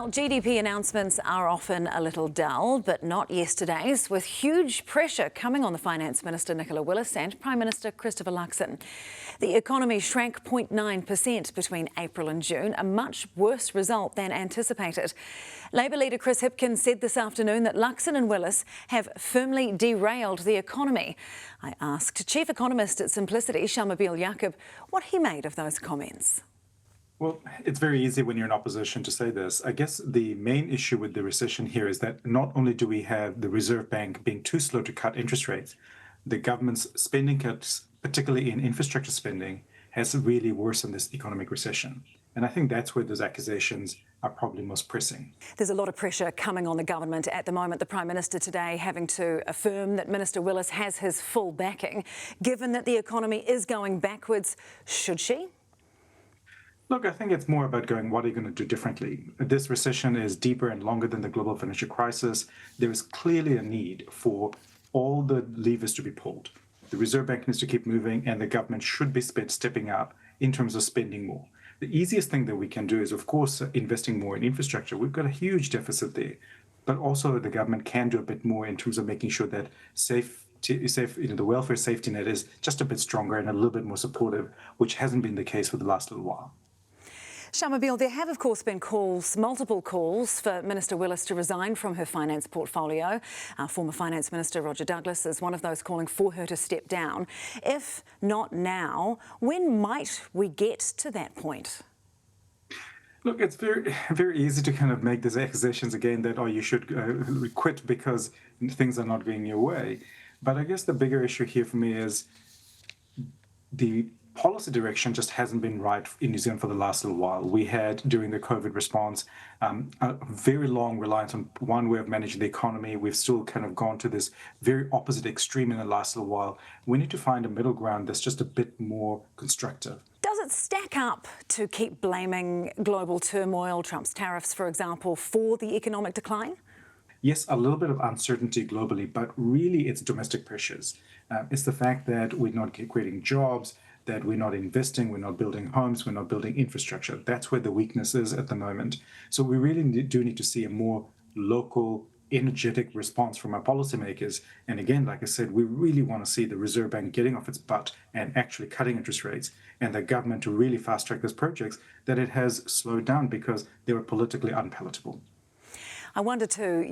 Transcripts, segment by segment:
Well, GDP announcements are often a little dull, but not yesterday's, with huge pressure coming on the Finance Minister Nicola Willis and Prime Minister Christopher Luxon. The economy shrank 0.9% between April and June, a much worse result than anticipated. Labour leader Chris Hipkins said this afternoon that Luxon and Willis have firmly derailed the economy. I asked Chief Economist at Simplicity Shamubeel Eaqub what he made of those comments. Well, it's very easy when you're in opposition to say this. I guess the main issue with the recession here is that not only do we have the Reserve Bank being too slow to cut interest rates, the government's spending cuts, particularly in infrastructure spending, has really worsened this economic recession. And I think that's where those accusations are probably most pressing. There's a lot of pressure coming on the government at the moment. The Prime Minister today having to affirm that Minister Willis has his full backing. Given that the economy is going backwards, should she? Look, I think it's more about going, what are you going to do differently? This recession is deeper and longer than the global financial crisis. There is clearly a need for all the levers to be pulled. The Reserve Bank needs to keep moving, and the government should be stepping up in terms of spending more. The easiest thing that we can do is, of course, investing more in infrastructure. We've got a huge deficit there. But also the government can do a bit more in terms of making sure that the welfare safety net is just a bit stronger and a little bit more supportive, which hasn't been the case for the last little while. Shamubeel, there have of course been multiple calls for Minister Willis to resign from her finance portfolio. Former Finance Minister Roger Douglas is one of those calling for her to step down. If not now, when might we get to that point? Look, it's very, very easy to kind of make these accusations again that, oh, you should quit because things are not going your way. But I guess the bigger issue here for me is the policy direction just hasn't been right in New Zealand for the last little while. We had, during the COVID response, a very long reliance on one way of managing the economy. We've still kind of gone to this very opposite extreme in the last little while. We need to find a middle ground that's just a bit more constructive. Does it stack up to keep blaming global turmoil, Trump's tariffs, for example, for the economic decline? Yes, a little bit of uncertainty globally, but really it's domestic pressures. It's the fact that we're not creating jobs, that we're not investing, we're not building homes, we're not building infrastructure. That's where the weakness is at the moment. So we really do need to see a more local, energetic response from our policymakers. And again, like I said, we really want to see the Reserve Bank getting off its butt and actually cutting interest rates, and the government to really fast-track those projects that it has slowed down because they were politically unpalatable. I wonder too,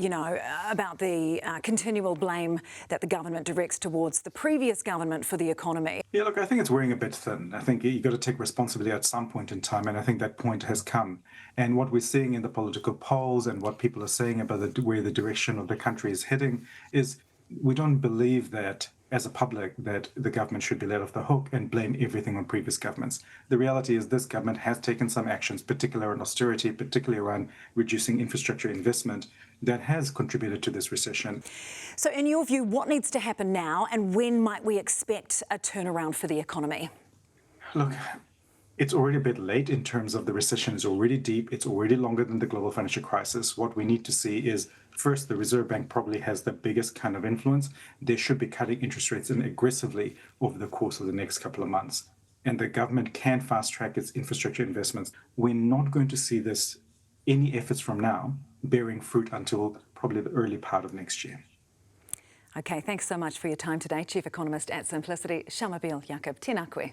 about the continual blame that the government directs towards the previous government for the economy. Yeah, look, I think it's wearing a bit thin. I think you've got to take responsibility at some point in time, and I think that point has come. And what we're seeing in the political polls and what people are saying about where the direction of the country is heading is we don't believe that, as a public, that the government should be let off the hook and blame everything on previous governments. The reality is this government has taken some actions, particularly around austerity, particularly around reducing infrastructure investment, that has contributed to this recession. So in your view, what needs to happen now, and when might we expect a turnaround for the economy? Look, it's already a bit late in terms of the recession is already deep. It's already longer than the global financial crisis. What we need to see is, first, the Reserve Bank probably has the biggest kind of influence. They should be cutting interest rates in aggressively over the course of the next couple of months. And the government can fast-track its infrastructure investments. We're not going to see any efforts from now bearing fruit until probably the early part of next year. Okay, thanks so much for your time today. Chief Economist at Simplicity, Shamubeel Eaqub. Tēnā koe.